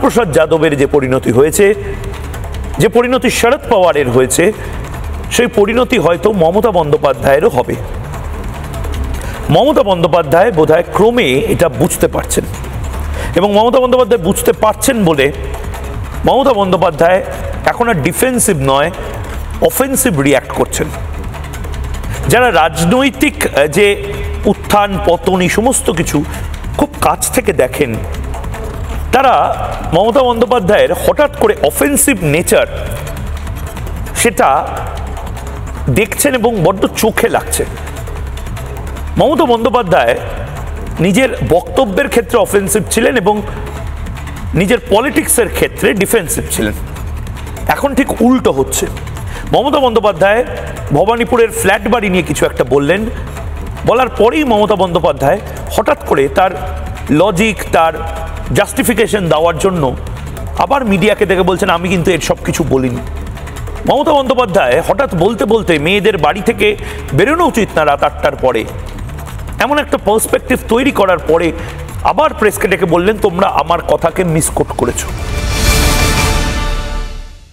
প্রসাদ যাদবের যে পরিণতি হয়েছে, যে পরিণতি শরদ পাওয়ারের হয়েছে, সেই পরিণতি হয়তো মমতা বন্দ্যোপাধ্যায়েরও হবে। মমতা বন্দ্যোপাধ্যায় বোধহয় ক্রমে এটা বুঝতে পারছেন, এবং মমতা বন্দ্যোপাধ্যায় বুঝতে পারছেন বলে মমতা বন্দ্যোপাধ্যায় এখন আর ডিফেন্সিভ নয়, অফেন্সিভ রিয়্যাক্ট করছেন। যারা রাজনৈতিক যে উত্থান পতন এই সমস্ত কিছু খুব কাছ থেকে দেখেন, তারা মমতা বন্দ্যোপাধ্যায়ের হঠাৎ করে অফেন্সিভ নেচার সেটা দেখছেন এবং বড্ড চোখে লাগছে। মমতা বন্দ্যোপাধ্যায় নিজের বক্তব্যের ক্ষেত্রে অফেন্সিভ ছিলেন এবং নিজের পলিটিক্সের ক্ষেত্রে ডিফেন্সিভ ছিলেন। এখন ঠিক উল্টো হচ্ছে। মমতা বন্দ্যোপাধ্যায় ভবানীপুরের ফ্ল্যাট বাড়ি নিয়ে কিছু একটা বললেন, বলার পরেই মমতা বন্দ্যোপাধ্যায় হঠাৎ করে তার লজিক, তার জাস্টিফিকেশন দেওয়ার জন্য আবার মিডিয়াকে দেখে বলছেন আমি কিন্তু এর সব কিছু বলিনি। মমতা বন্দ্যোপাধ্যায় হঠাৎ বলতে বলতে মেয়েদের বাড়ি থেকে বেরোনো উচিত না রাত 8টার পরে, এমন একটা পার্সপেক্টিভ তৈরি করার পরে আবার প্রেসকে ডেকে বললেন তোমরা আমার কথাকে মিসকোট করেছো।